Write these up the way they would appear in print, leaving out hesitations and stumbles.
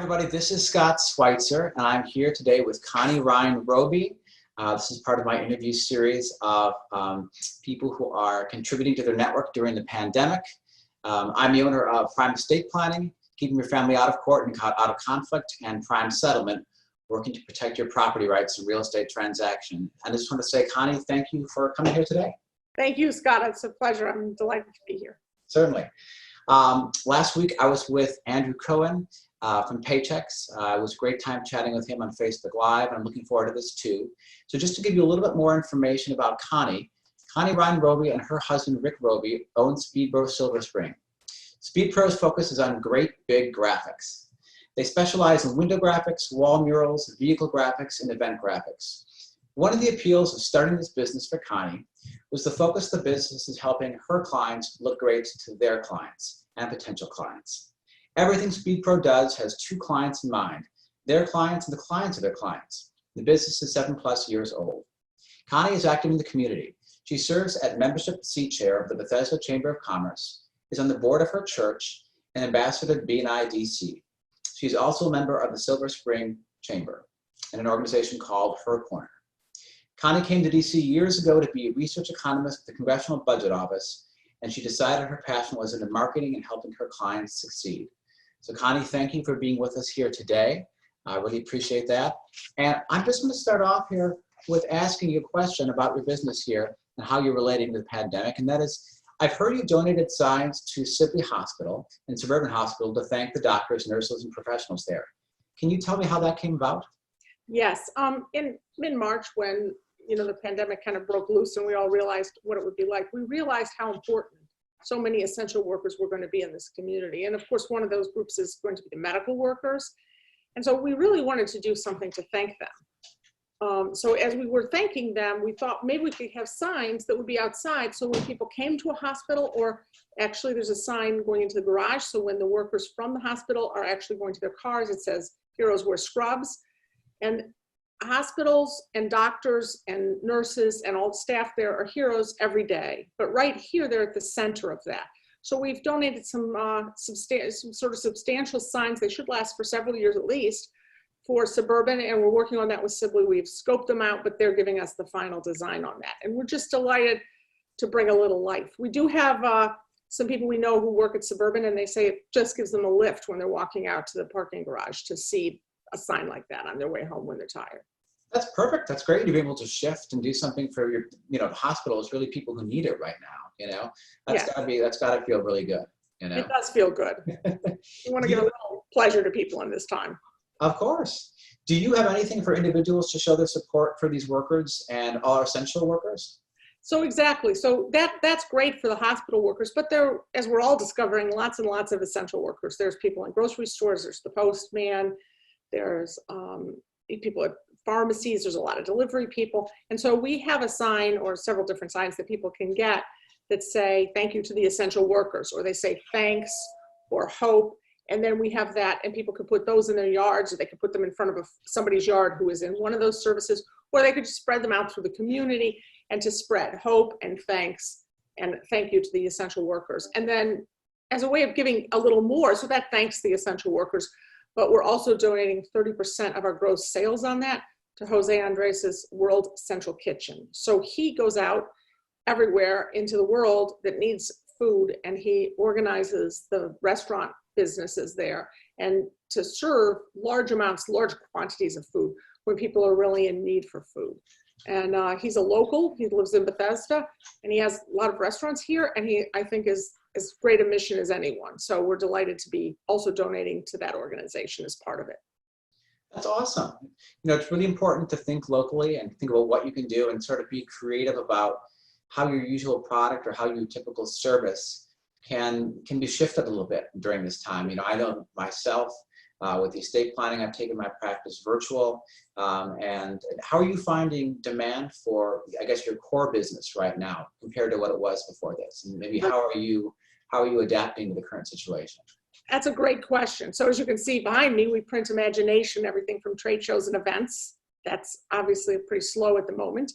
everybody, this is Scott Sweitzer, and I'm here today with Connie Rhind Robey. This is part of my interview series of people who are contributing to their network during the pandemic. I'm the owner of Prime Estate Planning, keeping your family out of court and out of conflict, and Prime Settlement, working to protect your property rights in real estate transaction. And I just want to say, Connie, thank you for coming here today. Thank you, Scott. It's a pleasure. I'm delighted to be here. Certainly. Last week, I was with Andrew Cohen from Paychex. It was a great time chatting with him on Facebook Live, and I'm looking forward to this too. So just to give you a little bit more information about Connie Rhind Robey and her husband, Rick Robey, own Speed Pro Silver Spring. Speed Pro's focus is on great big graphics. They specialize in window graphics, wall murals, vehicle graphics, and event graphics. One of the appeals of starting this business for Connie was the focus of the business is helping her clients look great to their clients and potential clients. Everything Speed Pro does has two clients in mind, their clients and the clients of their clients. The business is 7+ years old. Connie is active in the community. She serves as membership seat chair of the Bethesda Chamber of Commerce, is on the board of her church, and ambassador to BNI DC. She's also a member of the Silver Spring Chamber and an organization called Her Corner. Connie came to DC years ago to be a research economist at the Congressional Budget Office, and she decided her passion was into marketing and helping her clients succeed. So Connie, thank you for being with us here today. I really appreciate that. And I'm just going to start off here with asking you a question about your business here and how you're relating to the pandemic. And that is, I've heard you donated signs to Sibley Hospital and Suburban Hospital to thank the doctors, nurses, and professionals there. Can you tell me how that came about? Yes, in mid-March when the pandemic kind of broke loose and we all realized what it would be like, we realized how important so many essential workers were going to be in this community. And of course, one of those groups is going to be the medical workers. And so we really wanted to do something to thank them. So as we were thanking them, we thought maybe we could have signs that would be outside. So when people came to a hospital, or actually there's a sign going into the garage. So when the workers from the hospital are actually going to their cars, it says, "Heroes wear scrubs." And hospitals and doctors and nurses and all the staff there are heroes every day. But right here, they're at the center of that. So we've donated some sort of substantial signs. They should last for several years at least for Suburban, and we're working on that with Sibley. We've scoped them out, but they're giving us the final design on that. And we're just delighted to bring a little life. We do have some people we know who work at Suburban, and they say it just gives them a lift when they're walking out to the parking garage to see a sign like that on their way home when they're tired. That's perfect. That's great to be able to shift and do something for your, the hospital is really people who need it right now. That's gotta feel really good. It does feel good. You want to give a little pleasure to people in this time. Of course. Do you have anything for individuals to show their support for these workers and all our essential workers? So exactly. So that's great for the hospital workers, but there, as we're all discovering, lots and lots of essential workers. There's people in grocery stores, there's the postman, there's people at pharmacies, there's a lot of delivery people. And so we have a sign or several different signs that people can get that say, "Thank you to the essential workers," or they say thanks or hope. And then we have that, and people can put those in their yards, or they could put them in front of somebody's yard who is in one of those services, or they could just spread them out through the community and to spread hope and thanks and thank you to the essential workers. And then as a way of giving a little more, so that thanks the essential workers, but we're also donating 30% of our gross sales on that to Jose Andres' World Central Kitchen. So he goes out everywhere into the world that needs food, and he organizes the restaurant businesses there and to serve large quantities of food when people are really in need for food. And he's a local, he lives in Bethesda, and he has a lot of restaurants here, and he, I think, is as great a mission as anyone. So we're delighted to be also donating to that organization as part of it. That's awesome. It's really important to think locally and think about what you can do and sort of be creative about how your usual product or how your typical service can be shifted a little bit during this time. I know myself with the estate planning, I've taken my practice virtual. And how are you finding demand for, I guess, your core business right now compared to what it was before this? And maybe how are you adapting to the current situation? That's a great question. So as you can see behind me, we print imagination, everything from trade shows and events. That's obviously pretty slow at the moment.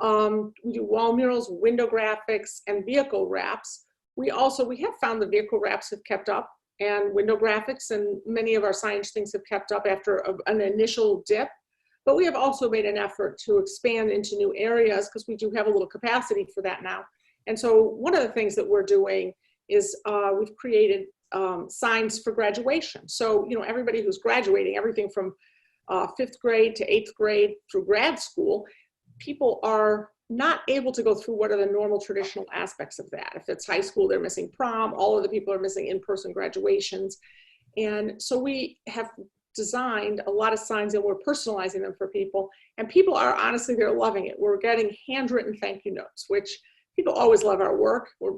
We do wall murals, window graphics, and vehicle wraps. We have found the vehicle wraps have kept up. and window graphics, and many of our signage things have kept up after an initial dip. But we have also made an effort to expand into new areas because we do have a little capacity for that now. And so one of the things that we're doing is we've created signs for graduation. So, you know, everybody who's graduating, everything from 5th grade to 8th grade through grad school, people are not able to go through what are the normal traditional aspects of that. If it's high school, they're missing prom. All of the people are missing in-person graduations. And so we have designed a lot of signs and we're personalizing them for people. And people are honestly, they're loving it. We're getting handwritten thank you notes, which people always love our work. We're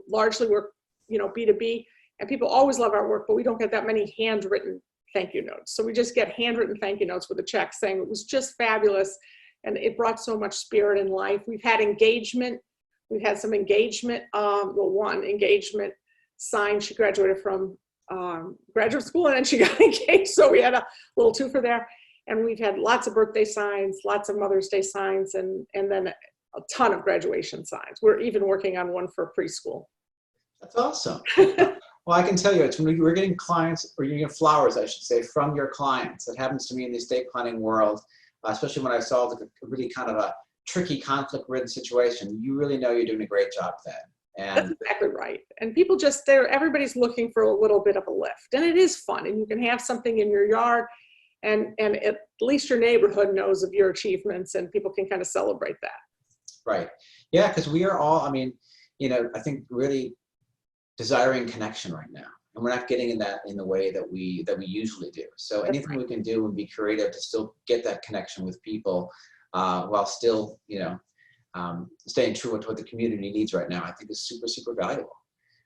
you know, B2B, and people always love our work, but we don't get that many handwritten thank you notes. So we just get handwritten thank you notes with a check saying it was just fabulous. And it brought so much spirit and life. We've had engagement. We've had some engagement. One engagement sign. She graduated from graduate school and then she got engaged. So we had a little twofer there. And we've had lots of birthday signs, lots of Mother's Day signs, and then a ton of graduation signs. We're even working on one for preschool. That's awesome. Well, I can tell you, it's when we're getting clients, or you're getting flowers, I should say, from your clients. It happens to me in the estate planning world. Especially when I solved a really kind of a tricky conflict-ridden situation, you really know you're doing a great job then. And that's exactly right. And people just, everybody's looking for a little bit of a lift. And it is fun. And you can have something in your yard and at least your neighborhood knows of your achievements and people can kind of celebrate that. Right. Yeah, because we are all, I mean, you know, I think really desiring connection right now. And we're not getting in the way that we usually do. So anything we can do and be creative to still get that connection with people while still, you know, staying true to what the community needs right now, I think is super, super valuable.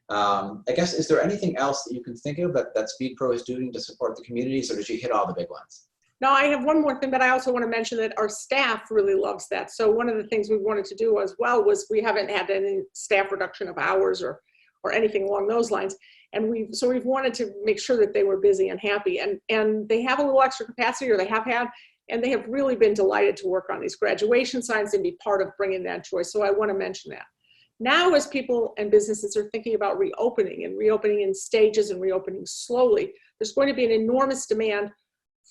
I guess, is there anything else that you can think of that Speed Pro is doing to support the communities, or did you hit all the big ones? No, I have one more thing, but I also want to mention that our staff really loves that. So one of the things we wanted to do as well was we haven't had any staff reduction of hours or anything along those lines. And we've wanted to make sure that they were busy and happy, and they have a little extra capacity, or they have had, and they have really been delighted to work on these graduation signs and be part of bringing that joy. So I want to mention that. Now, as people and businesses are thinking about reopening in stages and reopening slowly, there's going to be an enormous demand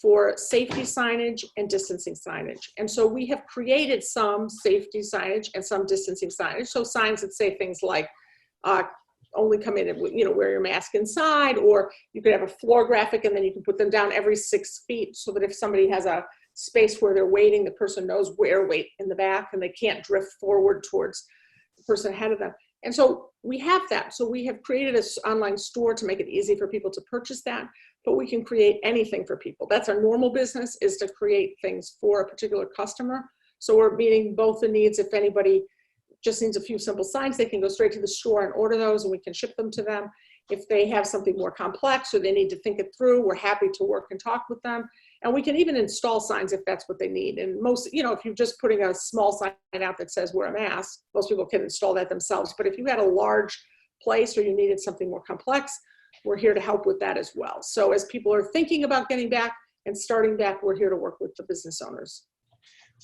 for safety signage and distancing signage. And so we have created some safety signage and some distancing signage. So signs that say things like, only come in and, you know, wear your mask inside, or you could have a floor graphic and then you can put them down every 6 feet so that if somebody has a space where they're waiting, the person knows where wait in the back and they can't drift forward towards the person ahead of them. And so we have that. So we have created an online store to make it easy for people to purchase that, but we can create anything for people. That's our normal business, is to create things for a particular customer. So we're meeting both the needs. If anybody just needs a few simple signs, they can go straight to the store and order those and we can ship them to them. If they have something more complex or they need to think it through, we're happy to work and talk with them. And we can even install signs if that's what they need. And most, you know, if you're just putting a small sign out that says wear a mask, most people can install that themselves. But if you had a large place or you needed something more complex, we're here to help with that as well. So as people are thinking about getting back and starting back, we're here to work with the business owners.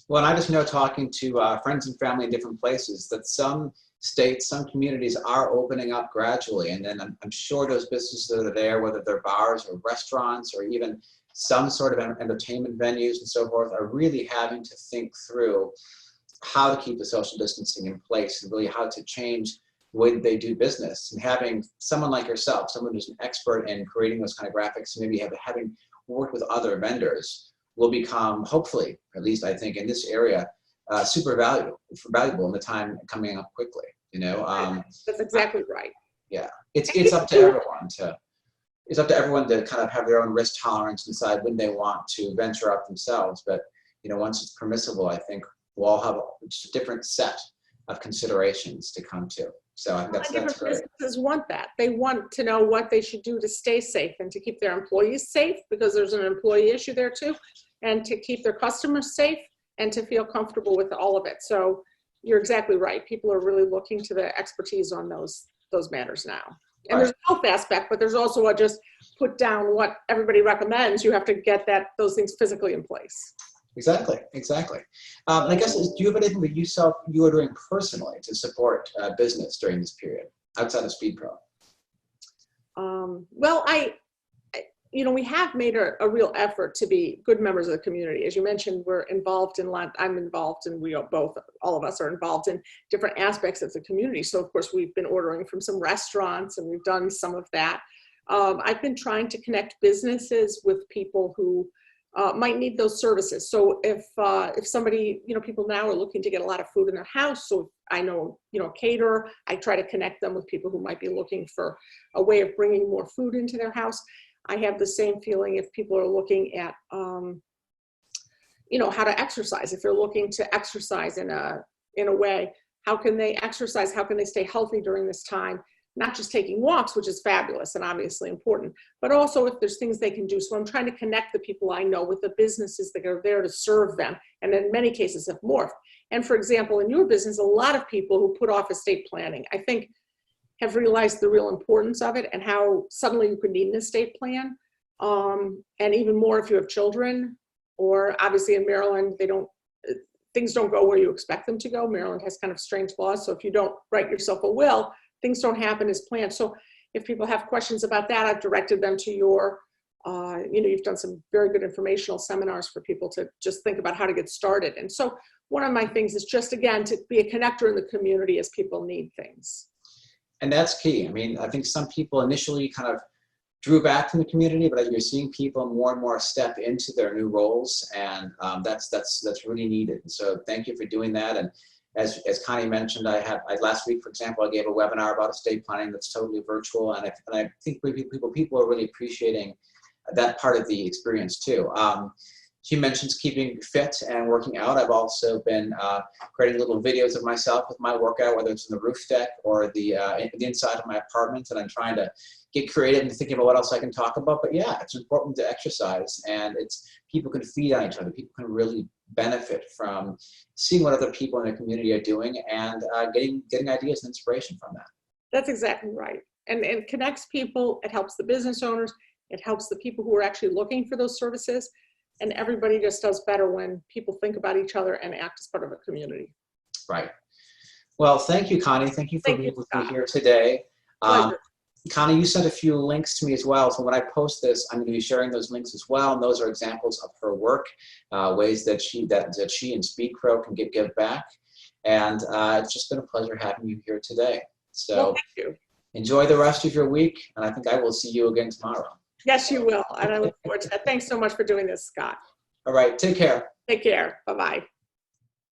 Well, and I just know, talking to friends and family in different places, that some states, some communities are opening up gradually. And then I'm sure those businesses that are there, whether they're bars or restaurants or even some sort of entertainment venues and so forth, are really having to think through how to keep the social distancing in place and really how to change the way that they do business. And having someone like yourself, someone who's an expert in creating those kind of graphics, maybe having worked with other vendors, will become, hopefully, at least I think in this area, super valuable in the time coming up quickly. You know, that's exactly right. Yeah, it's up to everyone to kind of have their own risk tolerance and decide when they want to venture out themselves. But you know, once it's permissible, I think we'll all have just a different set of considerations to come to. So I think that's great. Businesses want that. They want to know what they should do to stay safe and to keep their employees safe, because there's an employee issue there too, and to keep their customers safe and to feel comfortable with all of it. So you're exactly right. People are really looking to the expertise on those matters now. And there's a health aspect, but there's also a just put down what everybody recommends. You have to get those things physically in place. Exactly. I guess, do you have anything that you are doing personally to support business during this period outside of Speed Pro? Well, we have made a real effort to be good members of the community. As you mentioned, we're involved in I'm involved, and all of us are involved in different aspects of the community. So of course we've been ordering from some restaurants, and we've done some of that. I've been trying to connect businesses with people who might need those services. So if somebody, people now are looking to get a lot of food in their house, so I know, caterer, I try to connect them with people who might be looking for a way of bringing more food into their house. I have the same feeling if people are looking at, how to exercise. If they're looking to exercise in a way, how can they exercise? How can they stay healthy during this time? Not just taking walks, which is fabulous and obviously important, but also if there's things they can do. So I'm trying to connect the people I know with the businesses that are there to serve them, and in many cases have morphed. And for example, in your business, a lot of people who put off estate planning, I think, have realized the real importance of it and how suddenly you could need an estate plan. And even more if you have children, or obviously in Maryland, things don't go where you expect them to go. Maryland has kind of strange laws. So if you don't write yourself a will, things don't happen as planned. So if people have questions about that, I've directed them to you've done some very good informational seminars for people to just think about how to get started. And so one of my things is just, again, to be a connector in the community as people need things. And that's key. I mean, I think some people initially kind of drew back from the community, but you're seeing people more and more step into their new roles, and that's really needed. And so thank you for doing that. And as Connie mentioned, last week, for example, I gave a webinar about estate planning that's totally virtual, and I think people are really appreciating that part of the experience too. She mentions keeping fit and working out. I've also been creating little videos of myself with my workout, whether it's in the roof deck or the inside of my apartment, and I'm trying to get creative and thinking about what else I can talk about. But yeah, it's important to exercise, and people can feed on each other. People can really benefit from seeing what other people in the community are doing, and getting ideas and inspiration from that. That's exactly right. And it connects people. It helps the business owners. It helps the people who are actually looking for those services. And everybody just does better when people think about each other and act as part of a community. Right. Well, thank you, Connie. Thank you for being with me here today. Connie, you sent a few links to me as well. So when I post this, I'm going to be sharing those links as well. And those are examples of her work, ways that she and SpeedCrow can give back. And it's just been a pleasure having you here today. So thank you. Enjoy the rest of your week. And I think I will see you again tomorrow. Yes, you will. And I look forward to that. Thanks so much for doing this, Scott. All right. Take care. Take care. Bye-bye.